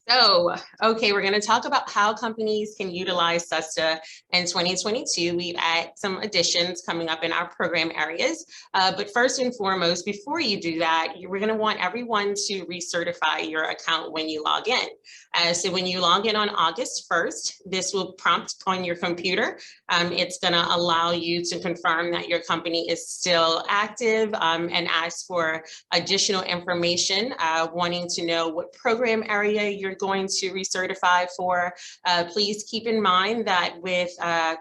So, okay, we're going to talk about how companies can utilize SUSTA in 2022. We've had some additions coming up in our program areas. But first and foremost, before you do that, we're going to want everyone to recertify your account when you log in. So when you log in on August 1st, this will prompt on your computer. It's going to allow you to confirm that your company is still active and ask for additional information, wanting to know what program area you're going to recertify for. Please keep in mind that with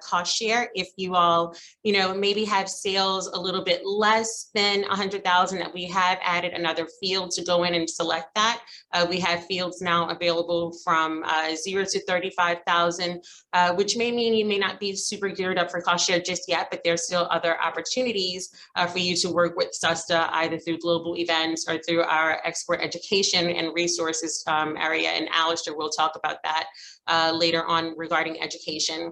cost share, if you all, maybe have sales a little bit less than 100,000, that we have added another field to go in and select that. We have fields now available from 0 to 35,000, which may mean you may not be super geared up for cost share just yet, but there's still other opportunities for you to work with SUSTA, either through global events or through our export education and resources area. And Alistair will talk about that later on regarding education.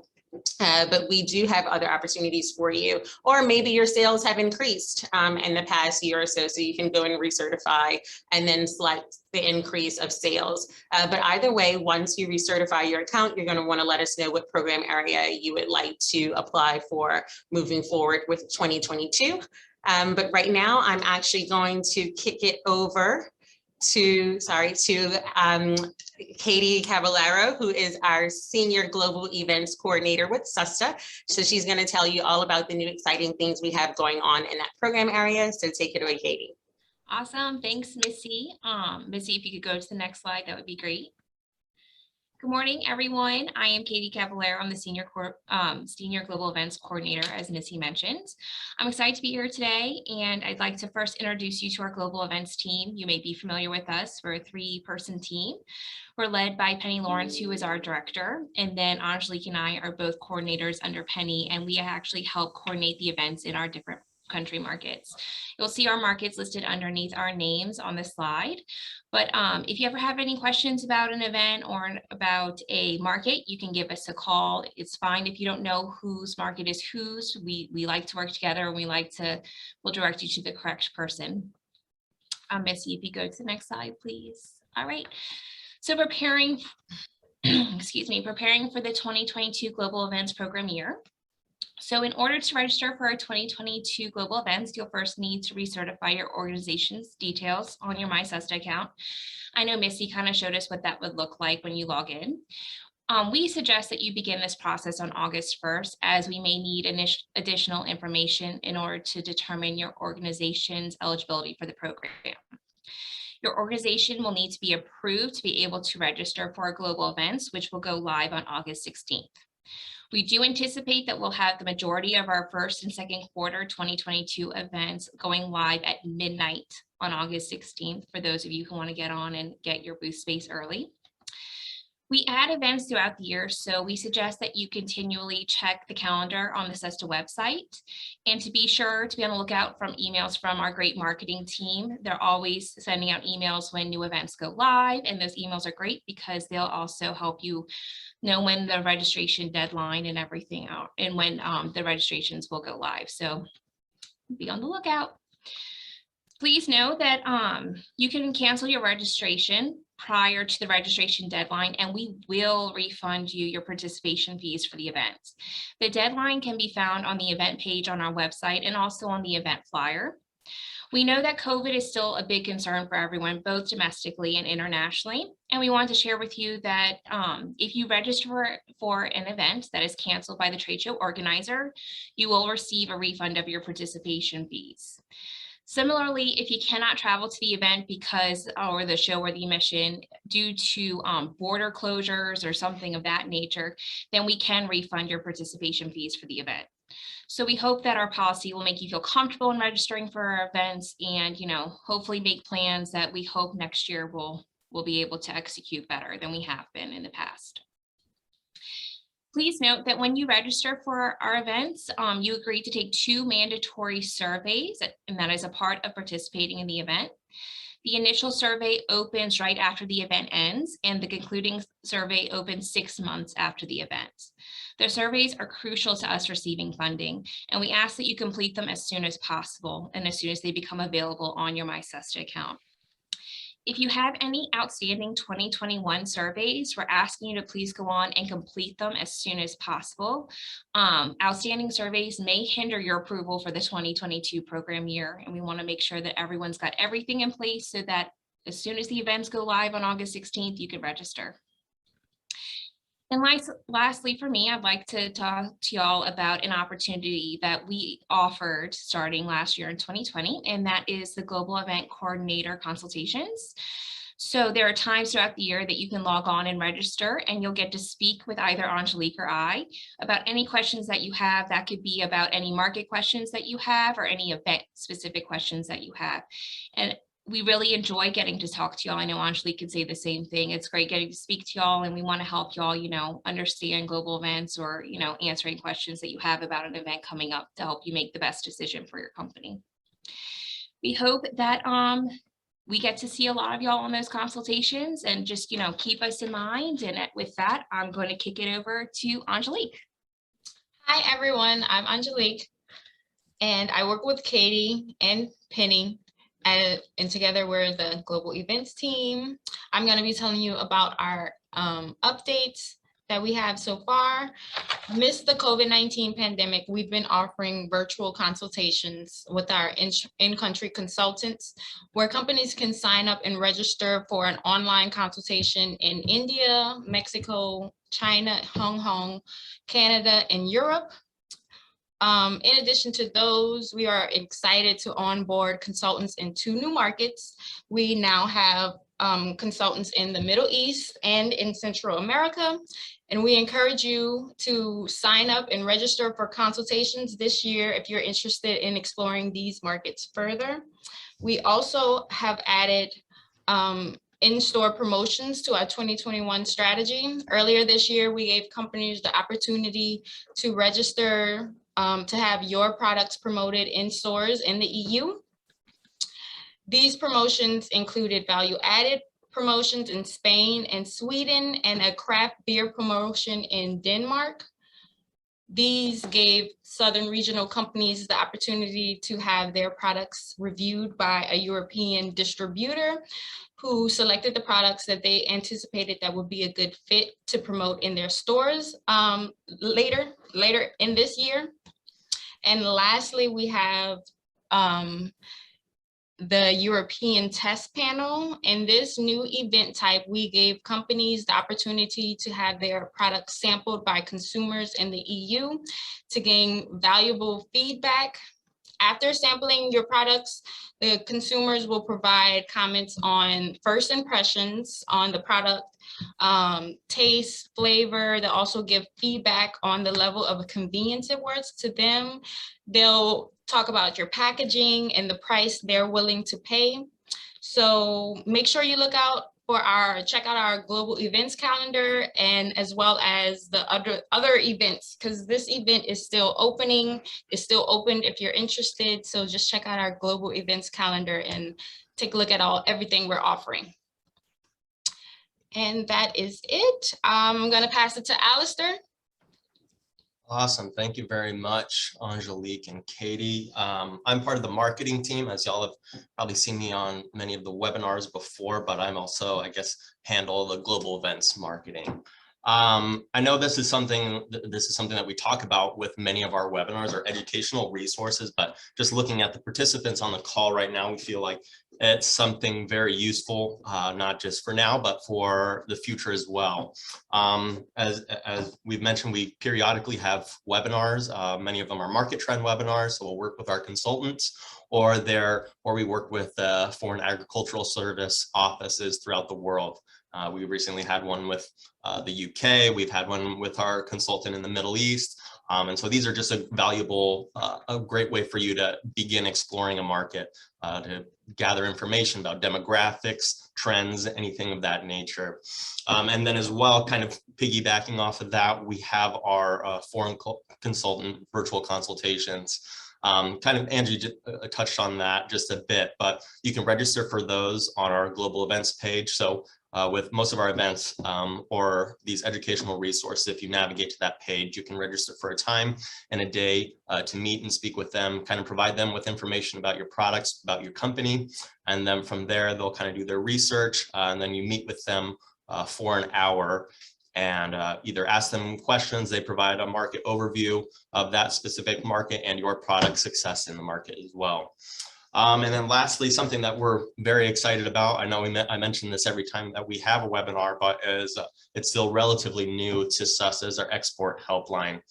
But we do have other opportunities for you, or maybe your sales have increased in the past year or so, so you can go and recertify and then select the increase of sales. But either way, once you recertify your account, you're going to want to let us know what program area you would like to apply for moving forward with 2022. But right now, I'm actually going to kick it over to Katie Cavallaro, who is our Senior Global Events Coordinator with SUSTA. So she's going to tell you all about the new exciting things we have going on in that program area. So take it away, Katie. Awesome. Thanks, Missy. Missy, if you could go to the next slide, that would be great. Good morning, everyone. I am Katie Cavallaro. I'm the Senior Global Events Coordinator, as Missy mentioned. I'm excited to be here today, and I'd like to first introduce you to our Global Events team. You may be familiar with us. We're a 3-person team. We're led by Penny Lawrence, who is our director, and then Angelique and I are both coordinators under Penny, and we actually help coordinate the events in our different country markets. You'll see our markets listed underneath our names on the slide. But if you ever have any questions about an event or about a market, you can give us a call. It's fine if you don't know whose market is whose. We like to work together, and we'll direct you to the correct person. Missy, if you go to the next slide, please. All right. So preparing for the 2022 Global Events Program year. So in order to register for our 2022 global events, you'll first need to recertify your organization's details on your MySUSTA account. I know Missy kind of showed us what that would look like when you log in. We suggest that you begin this process on August 1st, as we may need additional information in order to determine your organization's eligibility for the program. Your organization will need to be approved to be able to register for our global events, which will go live on August 16th. We do anticipate that we'll have the majority of our first and second quarter 2022 events going live at midnight on August 16th for those of you who want to get on and get your booth space early. We add events throughout the year, so we suggest that you continually check the calendar on the SUSTA website, and to be sure to be on the lookout from emails from our great marketing team. They're always sending out emails when new events go live, and those emails are great because they'll also help you know when the registration deadline and everything out, and when the registrations will go live. So be on the lookout. Please know that you can cancel your registration prior to the registration deadline, and we will refund you your participation fees for the event. The deadline can be found on the event page on our website and also on the event flyer. We know that COVID is still a big concern for everyone, both domestically and internationally. And we want to share with you that if you register for an event that is canceled by the trade show organizer, you will receive a refund of your participation fees. Similarly, if you cannot travel to the event or the show or the mission due to border closures or something of that nature, then we can refund your participation fees for the event. So we hope that our policy will make you feel comfortable in registering for our events, and hopefully make plans that we hope next year we'll be able to execute better than we have been in the past. Please note that when you register for our events, you agree to take 2 mandatory surveys, and that is a part of participating in the event. The initial survey opens right after the event ends, and the concluding survey opens 6 months after the event. The surveys are crucial to us receiving funding, and we ask that you complete them as soon as possible and as soon as they become available on your MySUSTA account. If you have any outstanding 2021 surveys, we're asking you to please go on and complete them as soon as possible. Outstanding surveys may hinder your approval for the 2022 program year, and we want to make sure that everyone's got everything in place so that as soon as the events go live on August 16th, you can register. And lastly, for me, I'd like to talk to y'all about an opportunity that we offered starting last year in 2020, and that is the Global Event Coordinator Consultations. So there are times throughout the year that you can log on and register, and you'll get to speak with either Angelique or I about any questions that you have. That could be about any market questions that you have or any event specific questions that you have. And we really enjoy getting to talk to y'all. I know Angelique could say the same thing. It's great getting to speak to y'all, and we want to help y'all, understand global events or, answering questions that you have about an event coming up to help you make the best decision for your company. We hope that we get to see a lot of y'all on those consultations, and just, keep us in mind. And with that, I'm going to kick it over to Angelique. Hi, everyone. I'm Angelique, and I work with Katie and Penny. And together we're the global events team. I'm going to be telling you about our updates that we have so far. Amidst the COVID-19 pandemic, we've been offering virtual consultations with our in-country consultants, where companies can sign up and register for an online consultation in India, Mexico, China, Hong Kong, Canada, and Europe. In addition to those, we are excited to onboard consultants in 2 new markets. We now have consultants in the Middle East and in Central America, and we encourage you to sign up and register for consultations this year if you're interested in exploring these markets further. We also have added in-store promotions to our 2021 strategy. Earlier this year, we gave companies the opportunity to register to have your products promoted in stores in the EU. These promotions included value-added promotions in Spain and Sweden, and a craft beer promotion in Denmark. These gave Southern regional companies the opportunity to have their products reviewed by a European distributor who selected the products that they anticipated that would be a good fit to promote in their stores later in this year. And lastly, we have the European test panel. In this new event type, we gave companies the opportunity to have their products sampled by consumers in the EU to gain valuable feedback. After sampling your products, the consumers will provide comments on first impressions on the product, taste, flavor. They'll also give feedback on the level of convenience it was to them. They'll talk about your packaging and the price they're willing to pay. So make sure you look out for check out our global events calendar, and as well as the other events, because this event is still opening. It's still open if you're interested. So just check out our global events calendar and take a look at everything we're offering. And that is it. I'm going to pass it to Alistair. Awesome. Thank you very much, Angelique and Katie. I'm part of the marketing team, as y'all have probably seen me on many of the webinars before, but I'm also, I guess, handle the global events marketing. I know this is something that we talk about with many of our webinars or educational resources, but just looking at the participants on the call right now, we feel like it's something very useful, not just for now, but for the future as well. As we've mentioned, we periodically have webinars. Many of them are market trend webinars, so we'll work with our consultants, or we work with foreign agricultural service offices throughout the world. We recently had one with the UK. We've had one with our consultant in the Middle East. And so these are just a great way for you to begin exploring a market, to gather information about demographics, trends, anything of that nature. And then as well, kind of piggybacking off of that, we have our foreign consultant virtual consultations. Kind of Angie touched on that just a bit, but you can register for those on our global events page. So with most of our events or these educational resources, if you navigate to that page, you can register for a time and a day to meet and speak with them, kind of provide them with information about your products, about your company. And then from there, they'll kind of do their research and then you meet with them for an hour and either ask them questions. They provide a market overview of that specific market and your product success in the market as well. And then lastly, something that we're very excited about, I know I mention this every time that we have a webinar, but it's still relatively new to SUSTA, is our export helpline.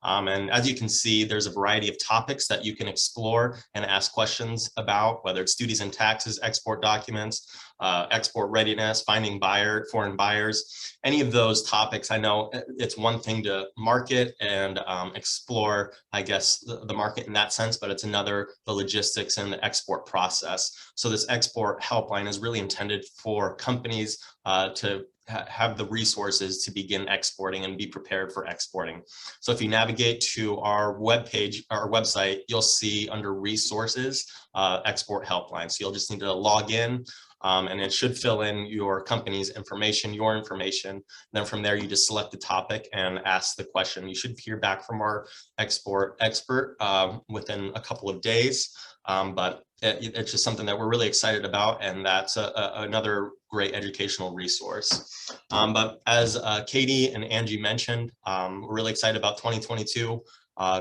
And as you can see, there's a variety of topics that you can explore and ask questions about, whether it's duties and taxes, export documents, export readiness, finding foreign buyers, any of those topics. I know it's one thing to market and explore, I guess, the market in that sense, but it's another, the logistics and the export process. So this export helpline is really intended for companies to have the resources to begin exporting and be prepared for exporting. So if you navigate to our webpage, our website, you'll see under resources, export helpline. So you'll just need to log in and it should fill in your company's information, your information. Then from there, you just select the topic and ask the question. You should hear back from our export expert within a couple of days. But it's just something that we're really excited about, and that's another great educational resource. But as Katie and Angie mentioned, we're really excited about 2022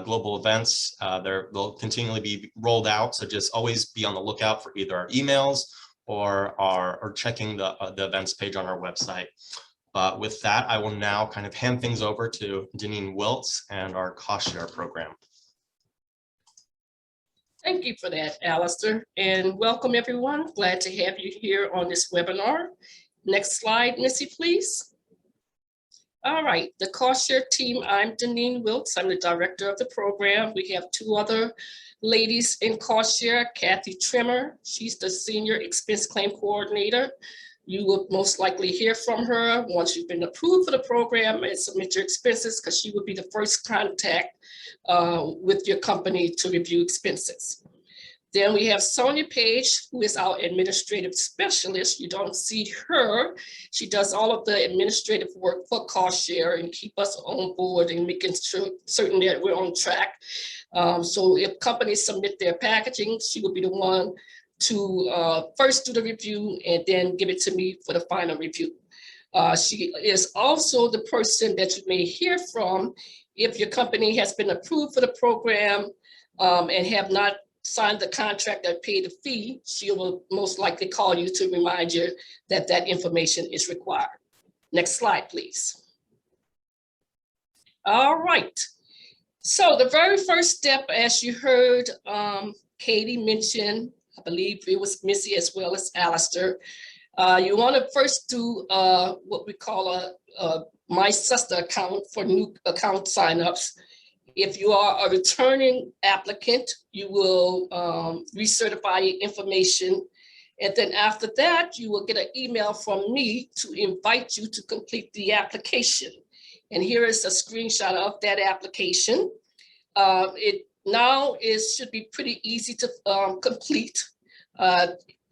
global events. They'll continually be rolled out, so just always be on the lookout for either our emails or checking the events page on our website. But with that, I will now kind of hand things over to Deneen Wiltz and our cost share program. Thank you for that, Alistair, and welcome everyone. Glad to have you here on this webinar. Next slide, Missy, please. All right, the cost share team, I'm Deneen Wiltz. I'm the director of the program. We have two other ladies in cost share, Kathy Trimmer. She's the senior expense claim coordinator. You will most likely hear from her once you've been approved for the program and submit your expenses, because she would be the first contact with your company to review expenses. Then we have Sonia Page, who is our administrative specialist. You don't see her. She does all of the administrative work for cost share and keep us on board and making certain that we're on track. So if companies submit their packaging, she will be the one to first do the review and then give it to me for the final review. She is also the person that you may hear from if your company has been approved for the program and have not signed the contract or paid the fee. She will most likely call you to remind you that that information is required. Next slide, please. All right. So the very first step, as you heard Katie mention, I believe it was Missy as well as Alistair, you want to first do what we call a MySUSTA account for new account signups. If you are a returning applicant, you will recertify your information. And then after that, you will get an email from me to invite you to complete the application. And here is a screenshot of that application. It now should be pretty easy to complete.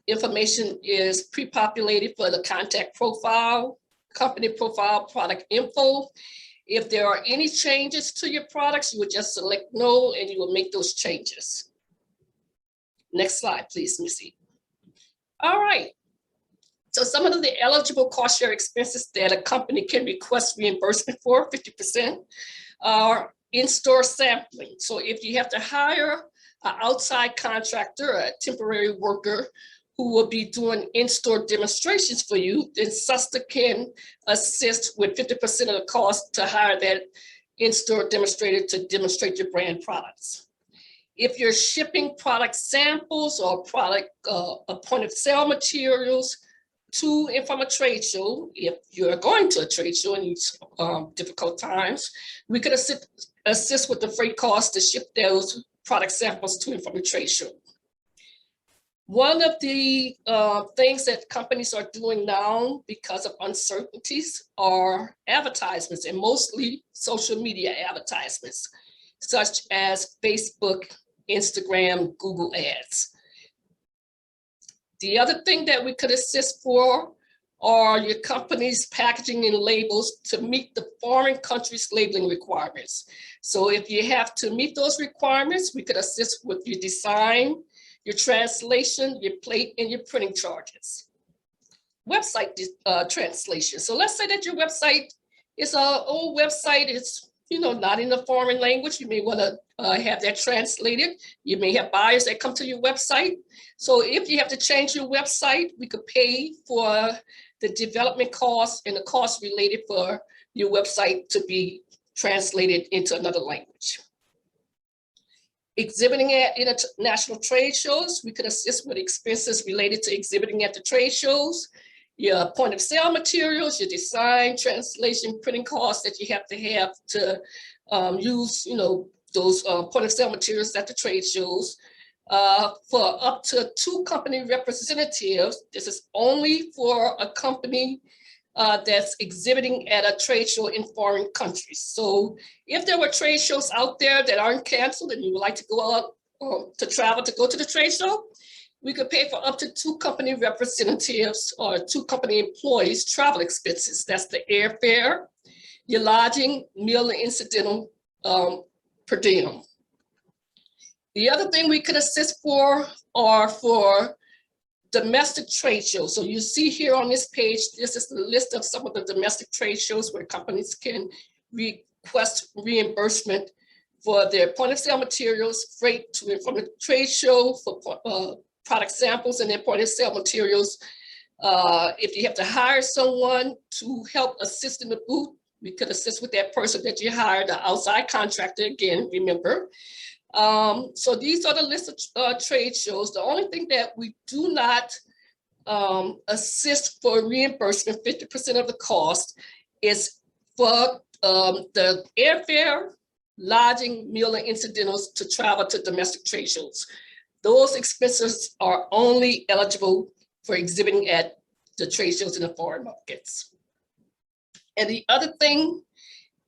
Information is pre-populated for the contact profile, company profile, product info. If there are any changes to your products, you would just select no and you will make those changes. Next slide, please, Missy. All right. So some of the eligible cost share expenses that a company can request reimbursement for, 50%, are in-store sampling. So if you have to hire an outside contractor, a temporary worker who will be doing in-store demonstrations for you, then SUSTA can assist with 50% of the cost to hire that in-store demonstrator to demonstrate your brand products. If you're shipping product samples or product point of sale materials to and from a trade show, if you're going to a trade show in these difficult times, we could assist with the freight costs to ship those product samples to and from the trade show. One of the things that companies are doing now because of uncertainties are advertisements, and mostly social media advertisements, such as Facebook Instagram, Google Ads. The other thing that we could assist for are your company's packaging and labels to meet the foreign countries' labeling requirements. So if you have to meet those requirements, we could assist with your design, your translation, your plate, and your printing charges. Website translation. So let's say that your website is an old website. It's not in a foreign language. You may want to have that translated. You may have buyers that come to your website. So if you have to change your website, we could pay for the development costs and the costs related for your website to be translated into another language. Exhibiting at international trade shows, we could assist with expenses related to exhibiting at the trade shows, your point of sale materials, your design, translation, printing costs that you have to use, those point of sale materials at the trade shows. For up to 2 company representatives, this is only for a company that's exhibiting at a trade show in foreign countries. So if there were trade shows out there that aren't canceled and you would like to go out to travel to go to the trade show, we could pay for up to 2 company representatives or 2 company employees travel expenses. That's the airfare, your lodging, meal and incidental per diem. The other thing we could assist for are for domestic trade shows. So you see here on this page, this is the list of some of the domestic trade shows where companies can request reimbursement for their point of sale materials, freight to and from the trade show, for product samples and their point of sale materials. If you have to hire someone to help assist in the booth, we could assist with that person that you hired, the outside contractor, again, remember. So these are the list of trade shows. The only thing that we do not assist for reimbursement, 50% of the cost, is for the airfare, lodging, meal and incidentals to travel to domestic trade shows. Those expenses are only eligible for exhibiting at the trade shows in the foreign markets. And the other thing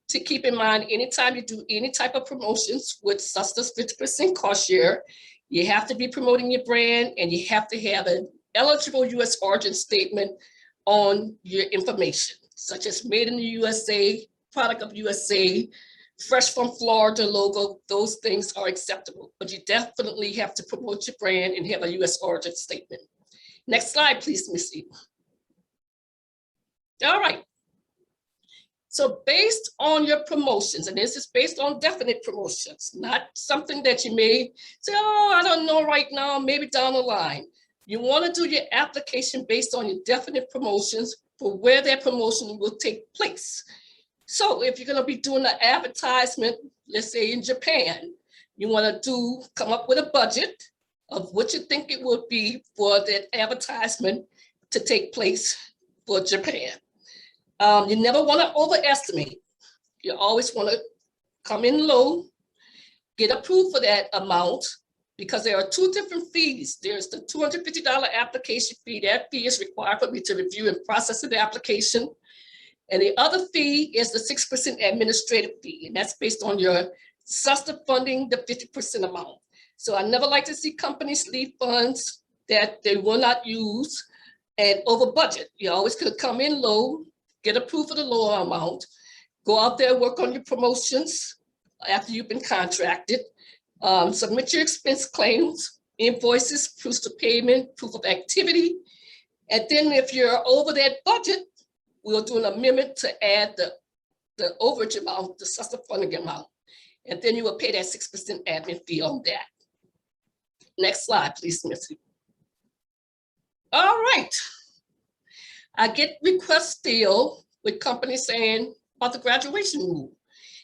to keep in mind, anytime you do any type of promotions with SUSTA's 50% cost share, you have to be promoting your brand and you have to have an eligible US origin statement on your information, such as made in the USA, product of USA, fresh from Florida logo. Those things are acceptable, but you definitely have to promote your brand and have a US origin statement. Next slide, please, Missy. All right. So based on your promotions, and this is based on definite promotions, not something that you may say, oh, I don't know right now, maybe down the line. You want to do your application based on your definite promotions for where that promotion will take place. So if you're going to be doing an advertisement, let's say in Japan, you want to come up with a budget of what you think it would be for that advertisement to take place for Japan. You never want to overestimate. You always want to come in low, get approved for that amount, because there are 2 different fees. There's the $250 application fee. That fee is required for me to review and process the application. And the other fee is the 6% administrative fee, and that's based on your SUSTA funding, the 50% amount. So I never like to see companies leave funds that they will not use and over budget. You always could come in low, get approved for the lower amount, go out there, work on your promotions after you've been contracted, submit your expense claims, invoices, proofs of payment, proof of activity. And then if you're over that budget, we'll do an amendment to add the overage amount, the SUSTA funding amount. And then you will pay that 6% admin fee on that. Next slide, please, Missy. All right. I get requests still with companies saying about the graduation rule.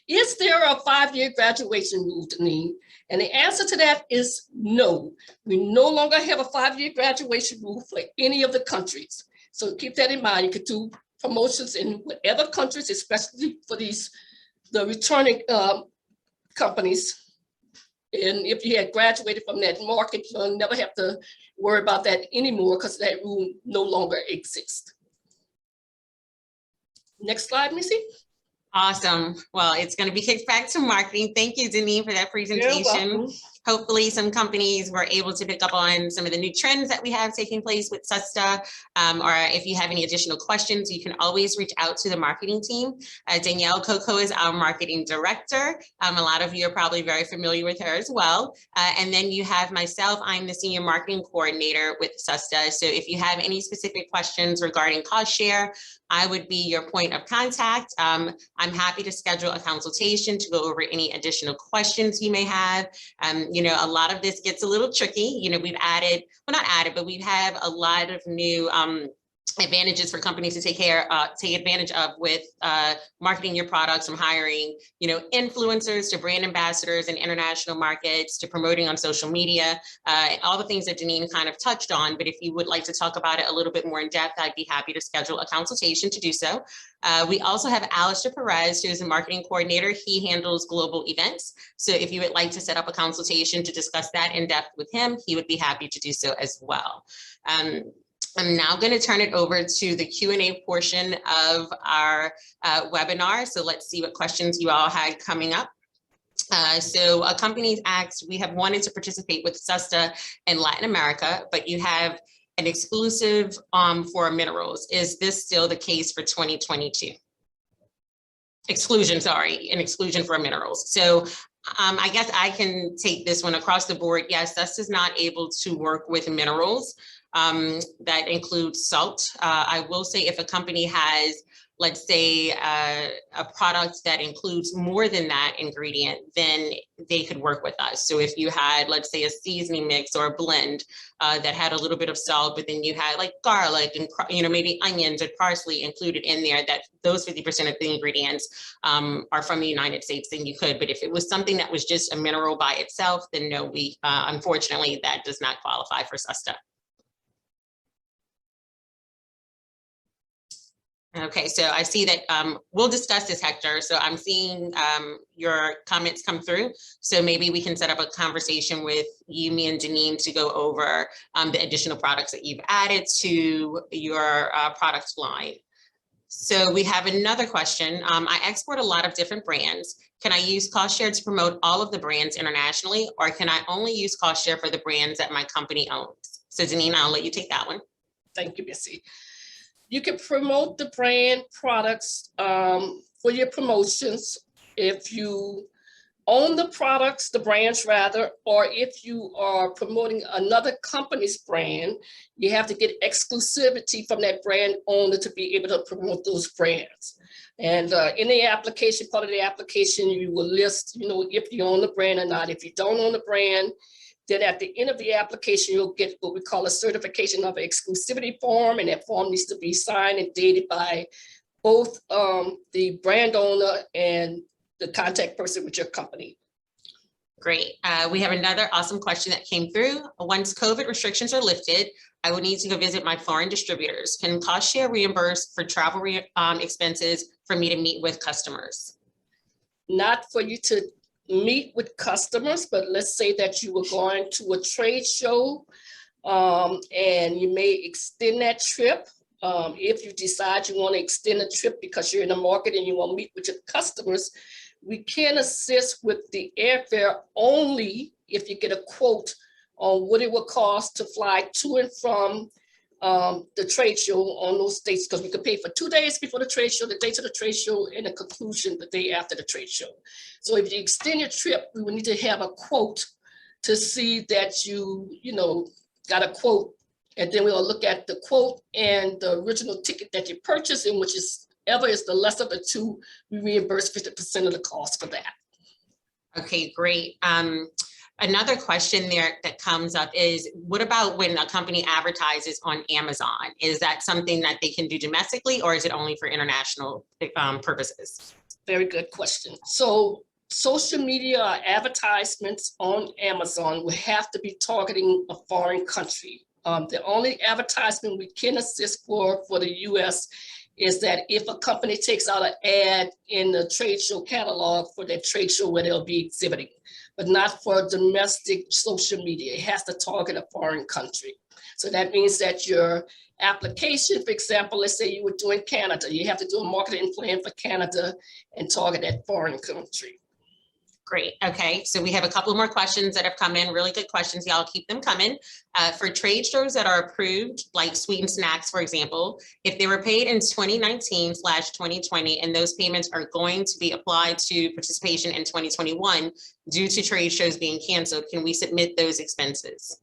Is there a 5-year graduation rule, Deneen? And the answer to that is no. We no longer have a 5-year graduation rule for any of the countries. So keep that in mind. You could do promotions in whatever countries, especially for the returning companies. And if you had graduated from that market, you'll never have to worry about that anymore because that rule no longer exists. Next slide, Missy. Awesome. Well, it's going to be kicked back to marketing. Thank you, Deneen, for that presentation. Hopefully some companies were able to pick up on some of the new trends that we have taking place with SUSTA. Or if you have any additional questions, you can always reach out to the marketing team. Danielle Coco is our marketing director. A lot of you are probably very familiar with her as well. And then you have myself, I'm the senior marketing coordinator with SUSTA. So if you have any specific questions regarding cost share, I would be your point of contact. I'm happy to schedule a consultation to go over any additional questions you may have. You know, a lot of this gets a little tricky. You know, we've added, well, not added, but we have a lot of new advantages for companies to take advantage of with marketing your products, from hiring, you know, influencers to brand ambassadors in international markets to promoting on social media, all the things that Janine kind of touched on. But if you would like to talk about it a little bit more in depth, I'd be happy to schedule a consultation to do so. We also have Alistair Perez, who is a marketing coordinator. He handles global events. So if you would like to set up a consultation to discuss that in depth with him, he would be happy to do so as well. I'm now going to turn it over to the Q&A portion of our webinar. So let's see what questions you all had coming up. So a company's asked, we have wanted to participate with SUSTA in Latin America, but you have an exclusive for minerals. Is this still the case for 2022? Exclusion, sorry, an exclusion for minerals. So I guess I can take this one across the board. Yes, SUSTA is not able to work with minerals. That includes salt. I will say if a company has, let's say, a product that includes more than that ingredient, then they could work with us. So if you had, let's say, a seasoning mix or a blend that had a little bit of salt, but then you had like garlic and, you know, maybe onions or parsley included in there, that those 50% of the ingredients are from the United States, then you could. But if it was something that was just a mineral by itself, then no, we unfortunately, that does not qualify for SUSTA. Okay, so I see that we'll discuss this, Hector. So I'm seeing your comments come through. So maybe we can set up a conversation with you, me, and Janine to go over the additional products that you've added to your product line. So we have another question. I export a lot of different brands. Can I use cost share to promote all of the brands internationally, or can I only use cost share for the brands that my company owns? So Janine, I'll let you take that one. Thank you, Missy. You can promote the brand products for your promotions if you own the products, the brands rather, or if you are promoting another company's brand, you have to get exclusivity from that brand owner to be able to promote those brands. And in the application, part of the application, you will list, you know, if you own the brand or not. If you don't own the brand, then at the end of the application, you'll get what we call a certification of an exclusivity form, and that form needs to be signed and dated by both the brand owner and the contact person with your company. Great. We have another awesome question that came through. Once COVID restrictions are lifted, I will need to go visit my foreign distributors. Can cost share reimburse for travel expenses for me to meet with customers? Not for you to meet with customers, but let's say that you were going to a trade show and you may extend that trip. If you decide you want to extend a trip because you're in the market and you want to meet with your customers, we can assist with the airfare only if you get a quote on what it will cost to fly to and from the trade show on those dates, because we could pay for 2 days before the trade show, the date of the trade show, and the conclusion the day after the trade show. So if you extend your trip, we would need to have a quote to see that you got a quote, and then we'll look at the quote and the original ticket that you purchased, and which is ever is the less of the two, we reimburse 50% of the cost for that. Okay, great. Another question there that comes up is, what about when a company advertises on Amazon? Is that something that they can do domestically, or is it only for international purposes? Very good question. So social media advertisements on Amazon will have to be targeting a foreign country. The only advertisement we can assist for the US is that if a company takes out an ad in the trade show catalog for that trade show where they'll be exhibiting, but not for domestic social media. It has to target a foreign country. So that means that your application, for example, let's say you were doing Canada, you have to do a marketing plan for Canada and target that foreign country. Great. Okay, so we have a couple more questions that have come in, really good questions. Y'all keep them coming. For trade shows that are approved, like Sweet and Snacks, for example, if they were paid in 2019/2020 and those payments are going to be applied to participation in 2021 due to trade shows being canceled, can we submit those expenses?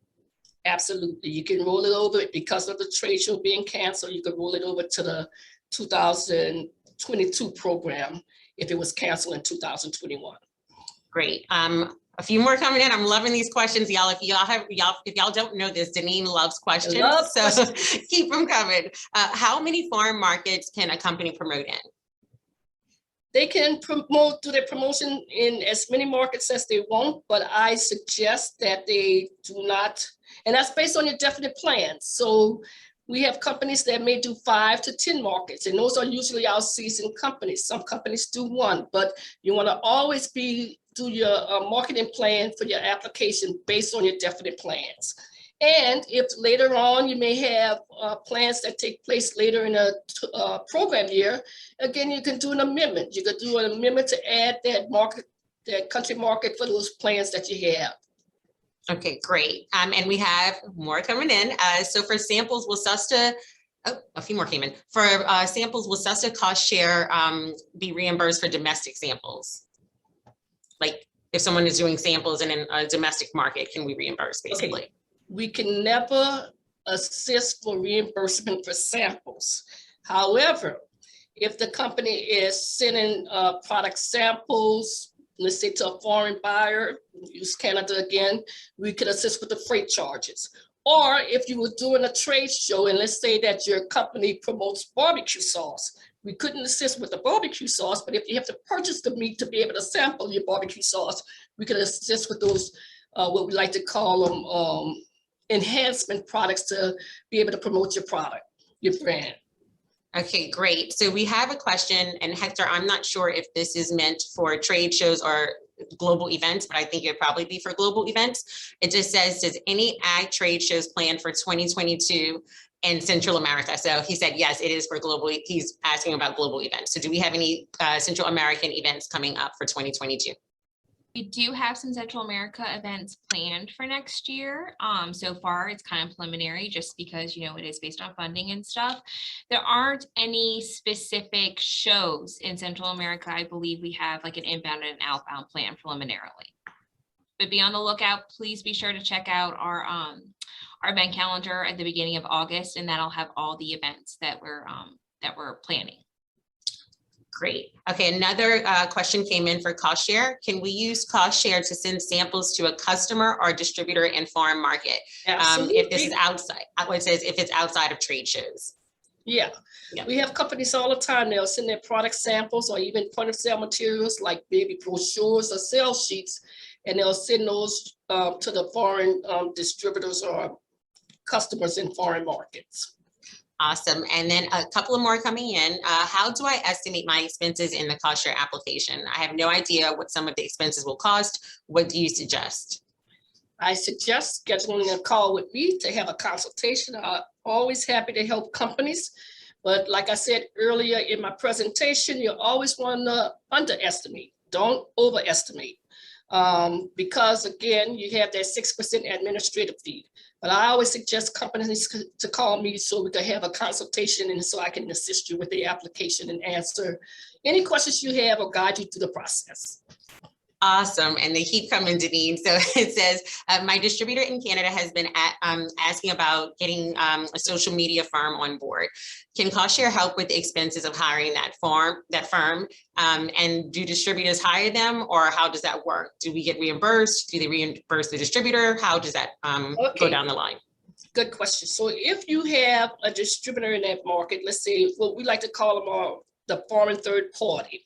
Absolutely. You can roll it over because of the trade show being canceled. You could roll it over to the 2022 program if it was canceled in 2021. Great. A few more coming in. I'm loving these questions, y'all. If y'all don't know this, Deneen loves questions, keep them coming. How many farm markets can a company promote in? They can do their promotion in as many markets as they want, but I suggest that they do not, and that's based on your definite plans. So we have companies that may do 5 to 10 markets, and those are usually our seasoned companies. Some companies do 1, but you want to always do your marketing plan for your application based on your definite plans. And if later on you may have plans that take place later in a program year, again, you can do an amendment. You could do an amendment to add that country market for those plans that you have. Okay, great. And we have more coming in. So for samples, will SUSTA, a few more came in. For samples, will SUSTA cost share be reimbursed for domestic samples? Like if someone is doing samples in a domestic market, can we reimburse basically? Okay. We can never assist for reimbursement for samples. However, if the company is sending product samples, let's say to a foreign buyer, use Canada again, we could assist with the freight charges. Or if you were doing a trade show and let's say that your company promotes barbecue sauce, we couldn't assist with the barbecue sauce, but if you have to purchase the meat to be able to sample your barbecue sauce, we could assist with those, what we like to call them, enhancement products to be able to promote your product, your brand. Okay, great. So we have a question, and Hector, I'm not sure if this is meant for trade shows or global events, but I think it'd probably be for global events. It just says, does any ag trade shows planned for 2022 in Central America? So he said, yes, it is for global. He's asking about global events. So do we have any Central American events coming up for 2022? We do have some Central America events planned for next year. So far, it's kind of preliminary just because, you know, it is based on funding and stuff. There aren't any specific shows in Central America. I believe we have like an inbound and an outbound plan preliminarily. But be on the lookout. Please be sure to check out our event calendar at the beginning of August, and that'll have all the events that we're planning. Great. Okay, another question came in for cost share. Can we use cost share to send samples to a customer or distributor in foreign market? If this is outside, it says if it's outside of trade shows. Yeah, we have companies all the time. They'll send their product samples or even point of sale materials like maybe brochures or sales sheets, and they'll send those to the foreign distributors or customers in foreign markets. Awesome. And then a couple of more coming in. How do I estimate my expenses in the cost share application? I have no idea what some of the expenses will cost. What do you suggest? I suggest scheduling a call with me to have a consultation. I'm always happy to help companies. But like I said earlier in my presentation, you always want to underestimate, don't overestimate. Because again, you have that 6% administrative fee. But I always suggest companies to call me so we can have a consultation and so I can assist you with the application and answer any questions you have or guide you through the process. Awesome. And they keep coming, Deneen. So it says, my distributor in Canada has been asking about getting a social media firm on board. Can cost share help with the expenses of hiring that firm? And do distributors hire them, or how does that work? Do we get reimbursed? Do they reimburse the distributor? How does that go down the line? Good question. So if you have a distributor in that market, let's say what we like to call them the foreign third party.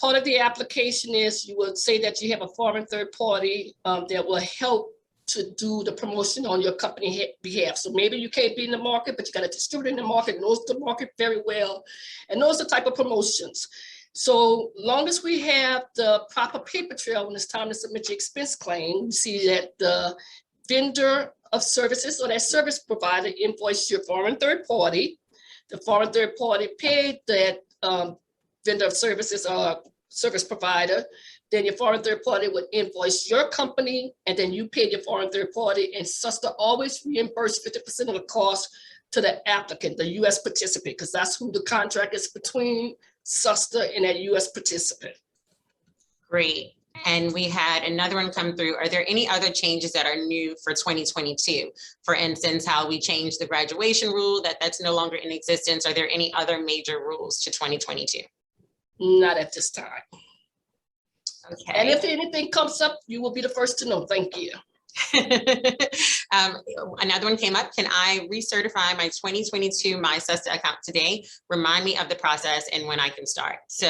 Part of the application is you would say that you have a foreign third party that will help to do the promotion on your company behalf. So maybe you can't be in the market, but you got a distributor in the market, knows the market very well, and knows the type of promotions. So long as we have the proper paper trail when it's time to submit your expense claim, you see that the vendor of services or that service provider invoiced your foreign third party. The foreign third party paid that vendor of services or service provider then your foreign third party would invoice your company, and then you pay your foreign third party, and SUSTA always reimburse 50% of the cost to the applicant, the US participant, because that's who the contract is between SUSTA and that US participant. Great. And we had another one come through. Are there any other changes that are new for 2022? For instance, how we changed the graduation rule, that's no longer in existence. Are there any other major rules to 2022? Not at this time. Okay. And if anything comes up, you will be the first to know. Thank you. Another one came up. Can I recertify my 2022 MySUSTA account today? Remind me of the process and when I can start. So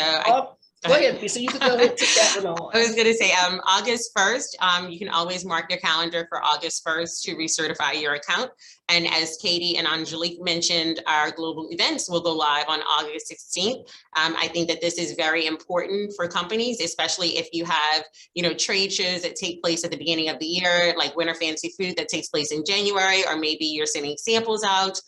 Go ahead, Lisa. You can go ahead and take that one on. I was going to say August 1st, you can always mark your calendar for August 1st to recertify your account. And as Katie and Angelique mentioned, our global events will go live on August 16th. I think that this is very important for companies, especially if you have, trade shows that take place at the beginning of the year, like Winter Fancy Food that takes place in January, or maybe you're sending samples out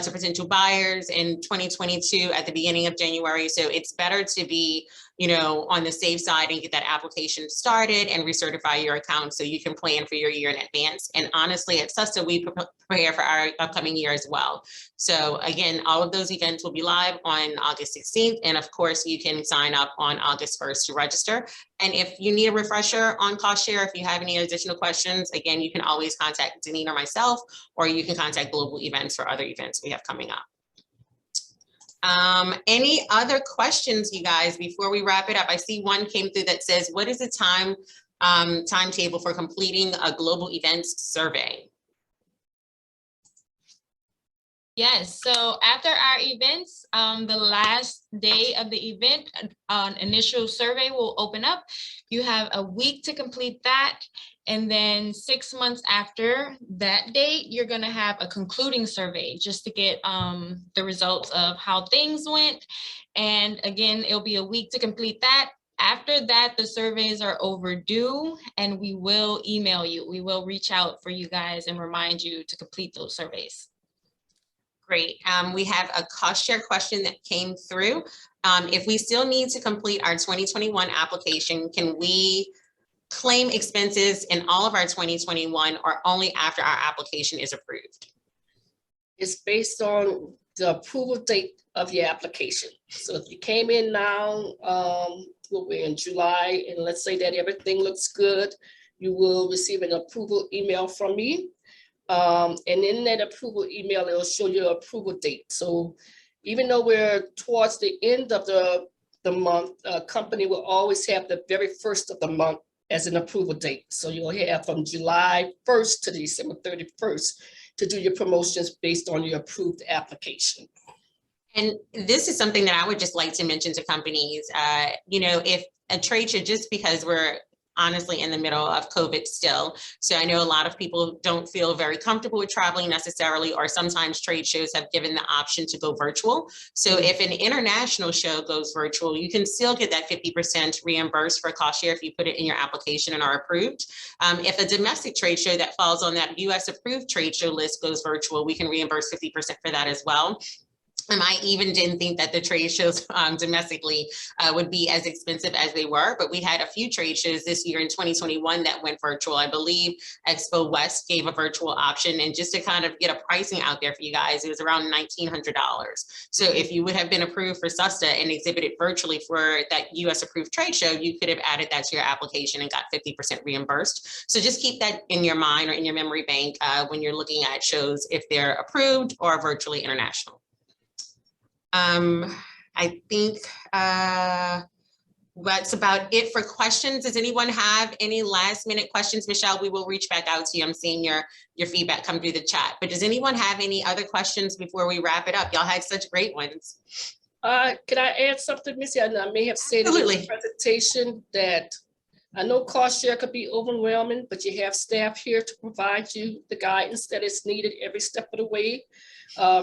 to potential buyers in 2022 at the beginning of January. So it's better to be on the safe side and get that application started and recertify your account so you can plan for your year in advance. And honestly, at SUSTA, we prepare for our upcoming year as well. So again, all of those events will be live on August 16th. And of course, you can sign up on August 1st to register. And if you need a refresher on cost share, if you have any additional questions, again, you can always contact Deneen or myself, or you can contact Global Events for other events we have coming up. Any other questions, you guys, before we wrap it up? I see one came through that says, what is the timetable for completing a global events survey? Yes, so after our events, the last day of the event, an initial survey will open up. You have a week to complete that. And then 6 months after that date, you're going to have a concluding survey just to get the results of how things went. And again, it'll be a week to complete that. After that, the surveys are overdue and we will email you. We will reach out for you guys and remind you to complete those surveys. Great. We have a cost share question that came through. If we still need to complete our 2021 application, can we claim expenses in all of our 2021 or only after our application is approved? It's based on the approval date of your application. So if you came in now, we're in July, and let's say that everything looks good, you will receive an approval email from me. And in that approval email, it'll show your approval date. So even though we're towards the end of the month, a company will always have the very first of the month as an approval date. So you'll have from July 1st to December 31st to do your promotions based on your approved application. And this is something that I would just like to mention to companies, if a trade show, just because we're honestly in the middle of COVID still. So I know a lot of people don't feel very comfortable with traveling necessarily, or sometimes trade shows have given the option to go virtual. So if an international show goes virtual, you can still get that 50% reimbursed for cost share if you put it in your application and are approved. If a domestic trade show that falls on that US approved trade show list goes virtual, we can reimburse 50% for that as well. I even didn't think that the trade shows domestically would be as expensive as they were, but we had a few trade shows this year in 2021 that went virtual. I believe Expo West gave a virtual option, and just to kind of get a pricing out there for you guys, it was around $1,900. So if you would have been approved for SUSTA and exhibited virtually for that US approved trade show, you could have added that to your application and got 50% reimbursed. So just keep that in your mind or in your memory bank when you're looking at shows, if they're approved or virtually international. I think that's about it for questions. Does anyone have any last minute questions? Michelle, we will reach back out to you. I'm seeing your feedback come through the chat, but does anyone have any other questions before we wrap it up? Y'all had such great ones. Can I add something, Missy? I may have said in the presentation that I know cost share could be overwhelming, but you have staff here to provide you the guidance that is needed every step of the way.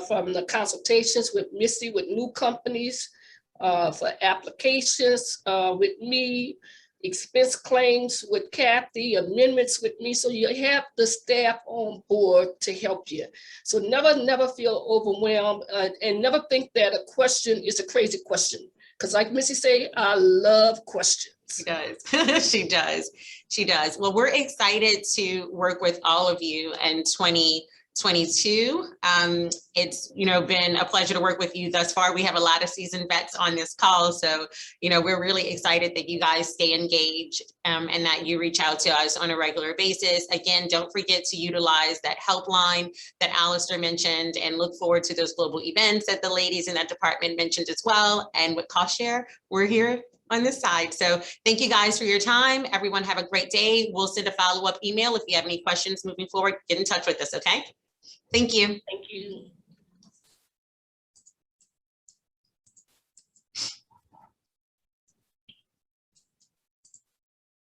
From the consultations with Missy, with new companies, for applications with me, expense claims with Kathy, amendments with me. So you have the staff on board to help you. So never feel overwhelmed and never think that a question is a crazy question. Because like Missy say, I love questions. She does. She does. She does. Well, we're excited to work with all of you in 2022. It's, been a pleasure to work with you thus far. We have a lot of seasoned vets on this call. So, we're really excited that you guys stay engaged and that you reach out to us on a regular basis. Again, don't forget to utilize that helpline that Alistair mentioned and look forward to those global events that the ladies in that department mentioned as well. And with cost share, we're here on this side. So thank you guys for your time. Everyone have a great day. We'll send a follow-up email if you have any questions moving forward. Get in touch with us, okay? Thank you. Thank you.